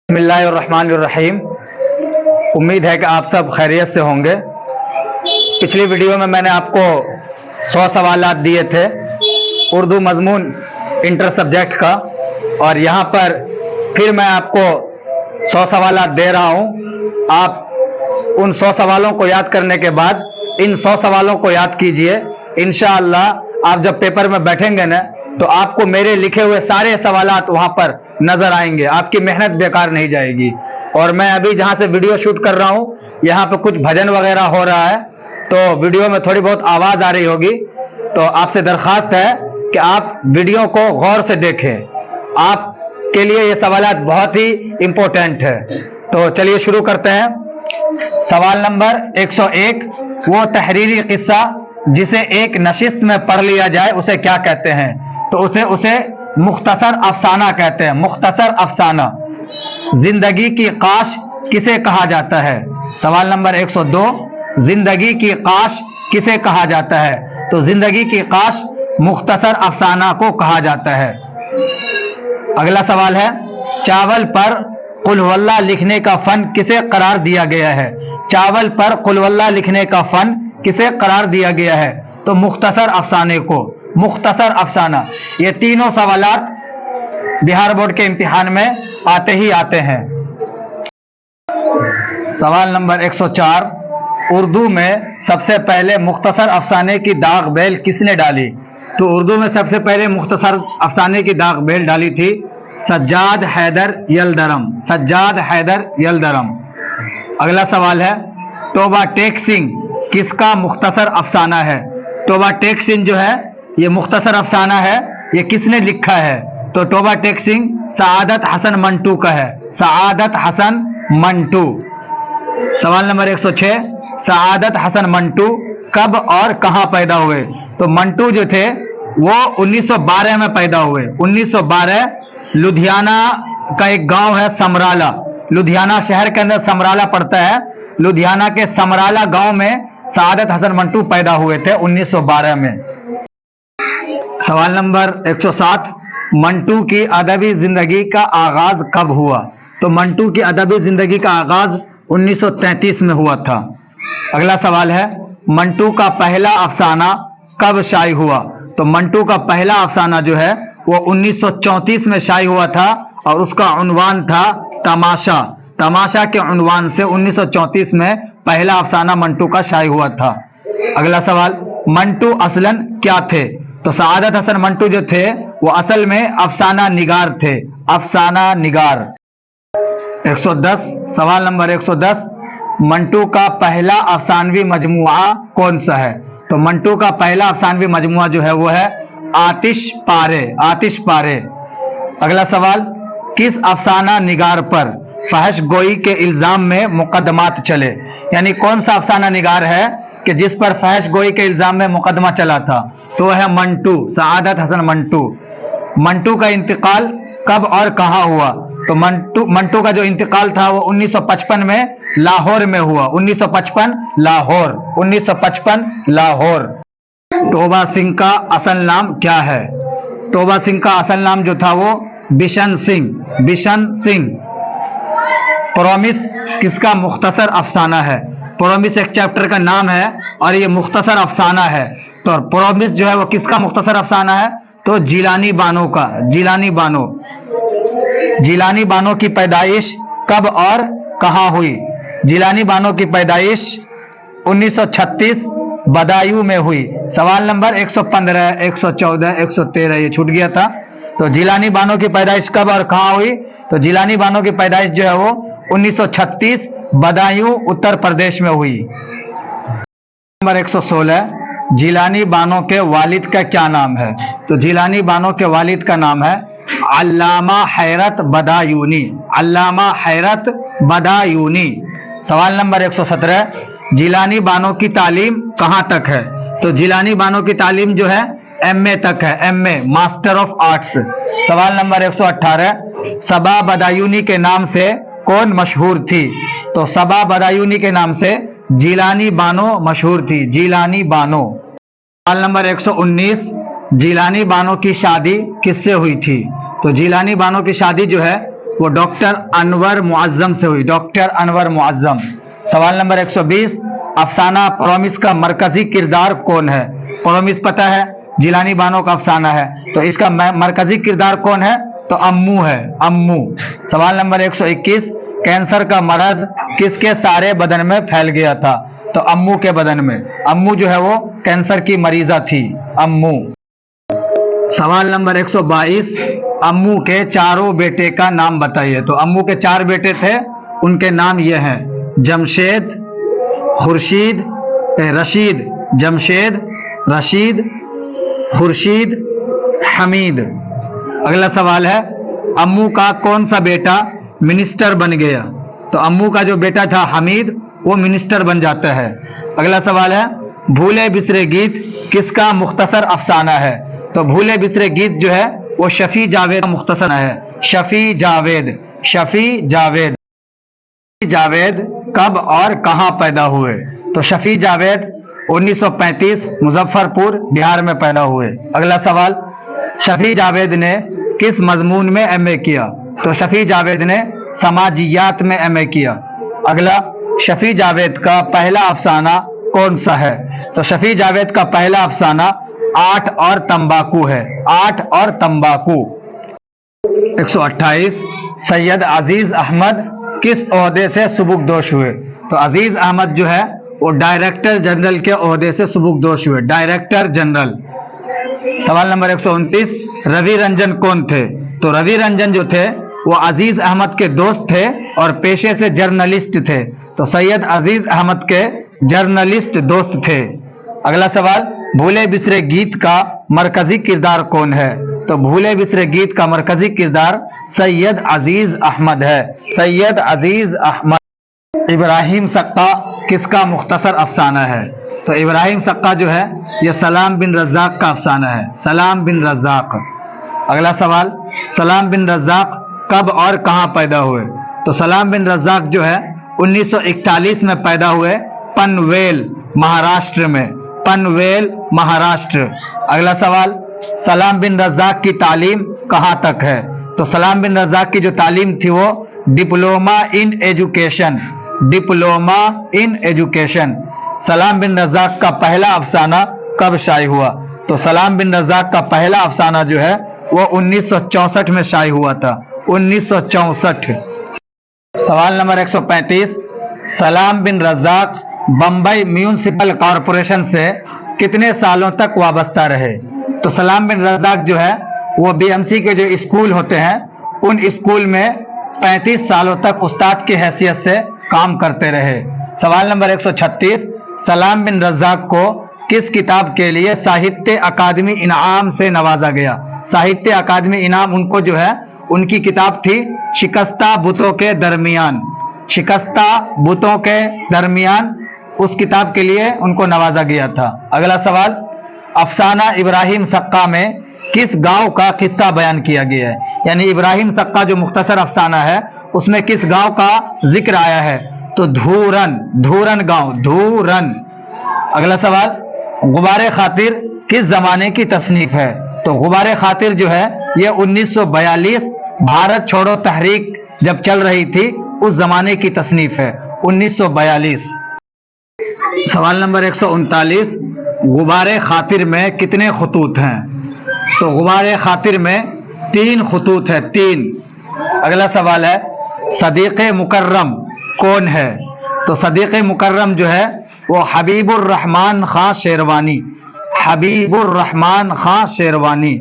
بسم اللہ الرحمن الرحیم۔ امید ہے کہ آپ سب خیریت سے ہوں گے۔ پچھلی ویڈیو میں نے آپ کو 100 سوالات دیے تھے اردو مضمون انٹر سبجیکٹ کا، اور یہاں پر پھر میں آپ کو 100 سوالات دے رہا ہوں۔ آپ ان 100 سوالوں کو یاد کرنے کے بعد ان 100 سوالوں کو یاد کیجئے۔ انشاءاللہ آپ جب پیپر میں بیٹھیں گے نا تو آپ کو میرے لکھے ہوئے سارے سوالات وہاں پر نظر آئیں گے، آپ کی محنت بیکار نہیں جائے گی۔ اور میں ابھی جہاں سے ویڈیو شوٹ کر رہا ہوں یہاں پہ کچھ بھجن وغیرہ ہو رہا ہے، تو ویڈیو میں تھوڑی بہت آواز آ رہی ہوگی، تو آپ سے درخواست ہے کہ آپ ویڈیو کو غور سے دیکھیں۔ آپ کے لیے یہ سوالات بہت ہی امپورٹنٹ ہے۔ تو چلیے شروع کرتے ہیں۔ سوال نمبر 101، وہ تحریری قصہ جسے ایک نشست میں پڑھ لیا جائے اسے کیا کہتے ہیں؟ تو اسے مختصر افسانہ کہتے ہیں۔ مختصر افسانہ۔ زندگی کی قاش کسے کہا جاتا ہے؟ سوال نمبر 102، زندگی کی قاش کسے کہا جاتا ہے؟ تو زندگی کی قاش مختصر افسانہ کو کہا جاتا ہے۔ اگلا سوال ہے، چاول پر قل ہو اللہ لکھنے کا فن کسے قرار دیا گیا ہے؟ چاول پر قل ہو اللہ لکھنے کا فن کسے قرار دیا گیا ہے؟ تو مختصر افسانے کو۔ مختصر افسانہ۔ یہ تینوں سوالات بہار بورڈ کے امتحان میں آتے ہی آتے ہیں۔ سوال نمبر 104، اردو میں سب سے پہلے مختصر افسانے کی داغ بیل کس نے ڈالی؟ تو اردو میں سب سے پہلے مختصر افسانے کی داغ بیل ڈالی تھی سجاد حیدر یلدرم۔ سجاد حیدر یلدرم۔ اگلا سوال ہے، توبہ ٹیک سنگھ کس کا مختصر افسانہ ہے؟ توبہ ٹیک سنگھ جو ہے یہ مختصر افسانہ ہے، یہ کس نے لکھا ہے؟ تو توبہ ٹیک سنگھ سعادت حسن منٹو کا ہے۔ سعادت حسن منٹو۔ سوال نمبر 106، سعادت حسن منٹو کب اور کہاں پیدا ہوئے؟ تو منٹو جو تھے وہ 1912 میں پیدا ہوئے۔ 1912 لدھیانہ کا ایک گاؤں ہے سمرالہ، لدھیانہ شہر کے اندر سمرالہ پڑتا ہے، لدھیانہ کے سمرالہ گاؤں میں سعادت حسن منٹو پیدا ہوئے تھے 1912 میں۔ سوال نمبر 107، منٹو کی ادبی زندگی کا آغاز کب ہوا؟ تو منٹو کی ادبی زندگی کا آغاز 1933 میں ہوا تھا۔ اگلا سوال ہے، منٹو کا پہلا افسانہ کب شائع ہوا؟ تو منٹو کا پہلا افسانہ جو ہے وہ 1934 میں شائع ہوا تھا، اور اس کا عنوان تھا تماشا۔ تماشا کے عنوان سے 1934 میں پہلا افسانہ منٹو کا شائع ہوا تھا۔ اگلا سوال، منٹو اصلاً کیا تھے؟ تو سعادت حسن منٹو جو تھے وہ اصل میں افسانہ نگار تھے۔ افسانہ نگار۔ 110، سوال نمبر 110، منٹو کا پہلا افسانوی مجموعہ کون سا ہے؟ تو منٹو کا پہلا افسانوی مجموعہ جو ہے وہ ہے آتش پارے۔ آتش پارے۔ اگلا سوال، کس افسانہ نگار پر فحش گوئی کے الزام میں مقدمات چلے؟ یعنی کون سا افسانہ نگار ہے کہ جس پر فحش گوئی کے الزام میں مقدمہ چلا تھا؟ تو وہ ہے منٹو، سعادت حسن منٹو۔ منٹو کا انتقال کب اور کہاں ہوا؟ تو منٹو کا جو انتقال تھا وہ 1955 میں لاہور میں ہوا۔ 1955 لاہور۔ 1955 لاہور۔ توبہ سنگھ کا اصل نام کیا ہے؟ توبہ سنگھ کا اصل نام جو تھا وہ بشن سنگھ۔ بشن سنگھ۔ پرومس کس کا مختصر افسانہ ہے؟ پرومس ایک چیپٹر کا نام ہے اور یہ مختصر افسانہ ہے۔ تو پرومس جو ہے وہ کس کا مختصر افسانہ ہے؟ تو جیلانی بانو کا۔ جیلانی بانو۔ جیلانی بانو کی پیدائش کب اور کہاں ہوئی؟ جیلانی بانو کی پیدائش 1936 بدایوں میں ہوئی۔ سوال نمبر 115، 114، 113 یہ چھوٹ گیا تھا۔ تو جیلانی بانو کی پیدائش کب اور کہاں ہوئی؟ تو جیلانی بانو کی پیدائش جو ہے وہ 1936 بدایوں اتر پردیش میں ہوئی۔ نمبر 116، جیلانی بانو کے والد کا کیا نام ہے؟ تو جیلانی بانو کے والد کا نام ہے علامہ حیرت بدایونی۔ علامہ حیرت بدایونی۔ سوال نمبر 117، جیلانی بانو کی تعلیم کہاں تک ہے؟ تو جیلانی بانو کی تعلیم جو ہے ایم اے تک ہے۔ M A, master of arts. سوال نمبر 118، صبا بدایونی کے نام سے کون مشہور تھی؟ تو صبا بدایونی کے نام سے جیلانی بانو مشہور تھی۔ جیلانی بانو۔ سوال نمبر 119، جیلانی بانو کی شادی کس سے ہوئی تھی؟ تو جیلانی بانو کی شادی جو ہے वो डॉक्टर अनवर मुअज्जम से हुई, डॉक्टर अनवर मुअज्जम। सवाल नंबर 120, अफसाना प्रोमिस का मरकजी किरदार कौन है? प्रोमिस पता है, जिलानी बानो का अफसाना है, तो इसका मरकजी किरदार कौन है? तो अम्मू है, अम्मू। सवाल नंबर 121, कैंसर का मरज किसके सारे बदन में फैल गया था? तो अम्मू के बदन में। अम्मू जो है वो कैंसर की मरीजा थी, अम्मू। सवाल नंबर 122, अम्मू के चारों बेटे का नाम बताइए। तो अम्मू के 4 बेटे थे, उनके नाम ये हैं, जमशेद, खुर्शीद, रशीद, जमशेद, रशीद, खुर्शीद, हमीद। अगला सवाल है, अम्मू का कौन सा बेटा मिनिस्टर बन गया? तो अम्मू का जो बेटा था हमीद, वो मिनिस्टर बन जाता है। अगला सवाल है, भूले बिसरे गीत किसका मुख्तसर अफसाना है? तो भूले बिसरे गीत जो है वो शफी जावेद का मुख्तसर है, शफी जावेद, शफी जावेद। जावेद कब और कहां पैदा हुए? तो शफी जावेद 1935 मुजफ्फरपुर बिहार में पैदा हुए। अगला सवाल, शफी जावेद ने किस मजमून में एमए किया? तो शफी जावेद ने समाजियात में एमए किया। अगला, शफी जावेद का पहला अफसाना कौन सा है? तो शफी जावेद का पहला अफसाना आठ और तंबाकू है, आठ और तंबाकू। 128, सैयद अजीज अहमद किस ओहदे से सुबुकदोश हुए? तो अजीज अहमद जो है वो डायरेक्टर जनरल के ओहदे से सुबुकदोश हुए, डायरेक्टर जनरल। सवाल नंबर 129, रवि रंजन कौन थे? तो रवि रंजन जो थे वो अजीज अहमद के दोस्त थे और पेशे से जर्नलिस्ट थे। तो सैयद अजीज अहमद के जर्नलिस्ट दोस्त थे। अगला सवाल, भूले बिसरे गीत का मरकजी किरदार कौन है? तो भूले बिसरे गीत का मरकजी किरदार सैयद अजीज अहमद है, सैयद अजीज अहमद। इब्राहिम सक्का किसका मुख्तसर अफसाना है? तो इब्राहिम सक्का जो है ये सलाम बिन रज़ाक का अफसाना है, सलाम बिन रज़ाक। अगला सवाल, सलाम बिन रज़ाक कब और कहां पैदा हुए? तो सलाम बिन रज़ाक जो है 1941 में पैदा हुए, पनवेल महाराष्ट्र में, पनवेल महाराष्ट्र। अगला सवाल, सलाम बिन रज़ाक की तालीम कहां तक है? तो सलाम बिन रज़ाक की जो तालीम थी वो diploma in education, diploma in education. सलाम बिन रज़ाक का पहला अफसाना कब शाये हुआ? तो सलाम बिन रज़ाक का पहला अफसाना जो है वो 1964 में शाये हुआ था, 1964। सवाल नंबर 135, सलाम बिन रज़ाक बम्बई म्यूनिसिपल कॉरपोरेशन से कितने सालों तक वाबस्ता रहे? तो सलाम बिन रज़ाक जो है वो बीएमसी के जो स्कूल होते हैं उन स्कूल में 35 सालों तक उस्ताद की हैसियत से काम करते रहे। सवाल नंबर 136, सलाम बिन रज़ाक को किस किताब के लिए साहित्य अकादमी इनाम से नवाजा गया? साहित्य अकादमी इनाम उनको जो है उनकी किताब थी शिकस्ता बुतों के दरमियान, शिकस्ता बुतों के दरमियान, उस किताब के लिए उनको नवाजा गया था। अगला सवाल, अफसाना इब्राहिम सक्का में किस गांव का किस्सा बयान किया गया है? यानी इब्राहिम सक्का जो मुख्तसर अफसाना है उसमें किस गांव का जिक्र आया है? तो धूरन, धूरन गांव, धूरन। अगला सवाल, गुबारे खातिर किस जमाने की तसनीफ है? तो गुबारे खातिर जो है ये 1942 भारत छोड़ो तहरीक जब चल रही थी उस जमाने की तसनीफ है, 1942। सवाल नंबर 139, गुबारे खातिर में कितने खतूत हैं? तो गुबारे खातिर में 3 खतूत है, 3। अगला सवाल है, सदीक़ मुकर्रम कौन है? तो सदीक़ मुकर्रम जो है वो हबीबुर रहमान खां शेरवानी, हबीबुर रहमान खां शेरवानी।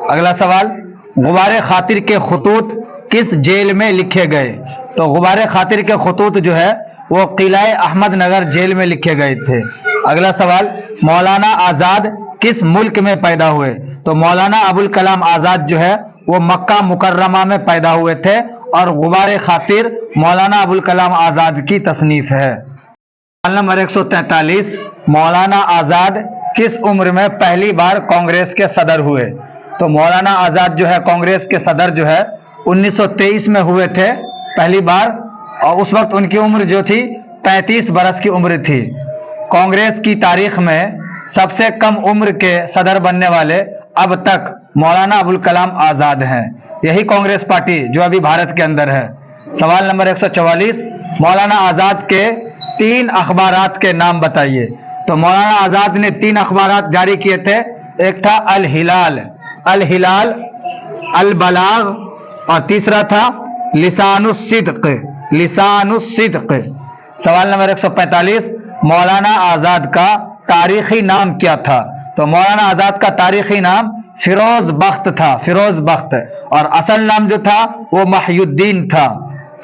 अगला सवाल, गुबारे खातिर के खतूत किस जेल में लिखे गए? तो गुबारे खातिर के खतूत जो है वो किलाए अहमद नगर जेल में लिखे गए थे। अगला सवाल, मौलाना आज़ाद किस मुल्क में पैदा हुए? तो मौलाना अबुल कलाम आज़ाद जो है वो मक्का मुकर्रमा में पैदा हुए थे और गुबारे खातिर मौलाना अबुल कलाम आज़ाद की तसनीफ है। सवाल नंबर 143, मौलाना आज़ाद किस उम्र में पहली बार कांग्रेस के सदर हुए? तो मौलाना आज़ाद जो है कांग्रेस के सदर जो है 1923 में हुए थे पहली बार, और उस वक्त उनकी उम्र जो थी 35 बरस की उम्र थी। कांग्रेस की तारीख में सबसे कम उम्र के सदर बनने वाले अब तक मौलाना अबुल कलाम आज़ाद हैं, यही कांग्रेस पार्टी जो अभी भारत के अंदर है। सवाल नंबर 144, मौलाना आजाद के 3 अखबारात के नाम बताइए। तो मौलाना आजाद ने 3 अखबारात जारी किए थे। एक था अल हिलाल, अल बलाग, और तीसरा था लिसानुस सिद्क। सवाल नंबर 145, मौलाना आजाद का तारीखी नाम क्या था? तो मौलाना आजाद का तारीखी नाम फिरोज बख्त था, फिरोज बख्त, और असल नाम जो था वो महियुद्दीन था।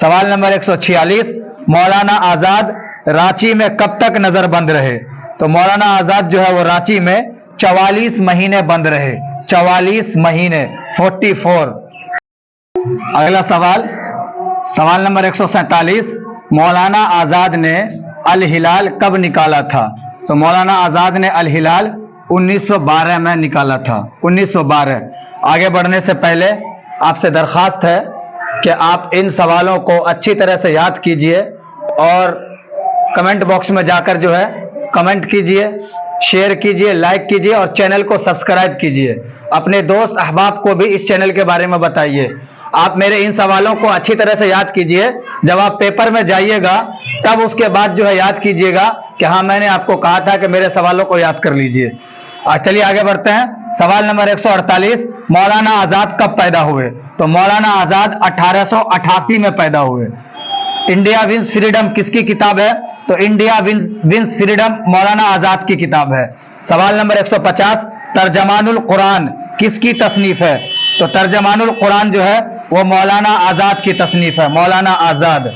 सवाल नंबर 146, मौलाना आजाद रांची में कब तक नजरबंद रहे? तो मौलाना आजाद जो है वो रांची में 44 महीने बंद रहे, 44 महीने, 44। अगला सवाल, सवाल नंबर 147, मौलाना आजाद ने अल हिलाल कब निकाला था? तो मौलाना आजाद ने अल हिलाल 1912 में निकाला था, 1912। आगे बढ़ने से पहले आपसे दरखास्त है कि आप इन सवालों को अच्छी तरह से याद कीजिए और कमेंट बॉक्स में जाकर जो है कमेंट कीजिए, शेयर कीजिए, लाइक कीजिए और चैनल को सब्सक्राइब कीजिए। अपने दोस्त अहबाब को भी इस चैनल के बारे में बताइए। आप मेरे इन सवालों को अच्छी तरह से याद कीजिए। जब आप पेपर में जाइएगा तब उसके बाद जो है याद कीजिएगा कि हाँ मैंने आपको कहा था कि मेरे सवालों को याद कर लीजिए। चलिए आगे बढ़ते हैं। सवाल नंबर 148, मौलाना आजाद कब पैदा हुए? तो मौलाना आजाद 1888 में पैदा हुए। इंडिया विंस फ्रीडम किसकी किताब है? तो India wins freedom Maulana Azad की किताब है। सवाल नंबर 150, तर्जमानुल कुरान किसकी तसनीफ है? तो तर्जमानुल कुरान जो है वो मौलाना आजाद की तसनीफ है, मौलाना आजाद।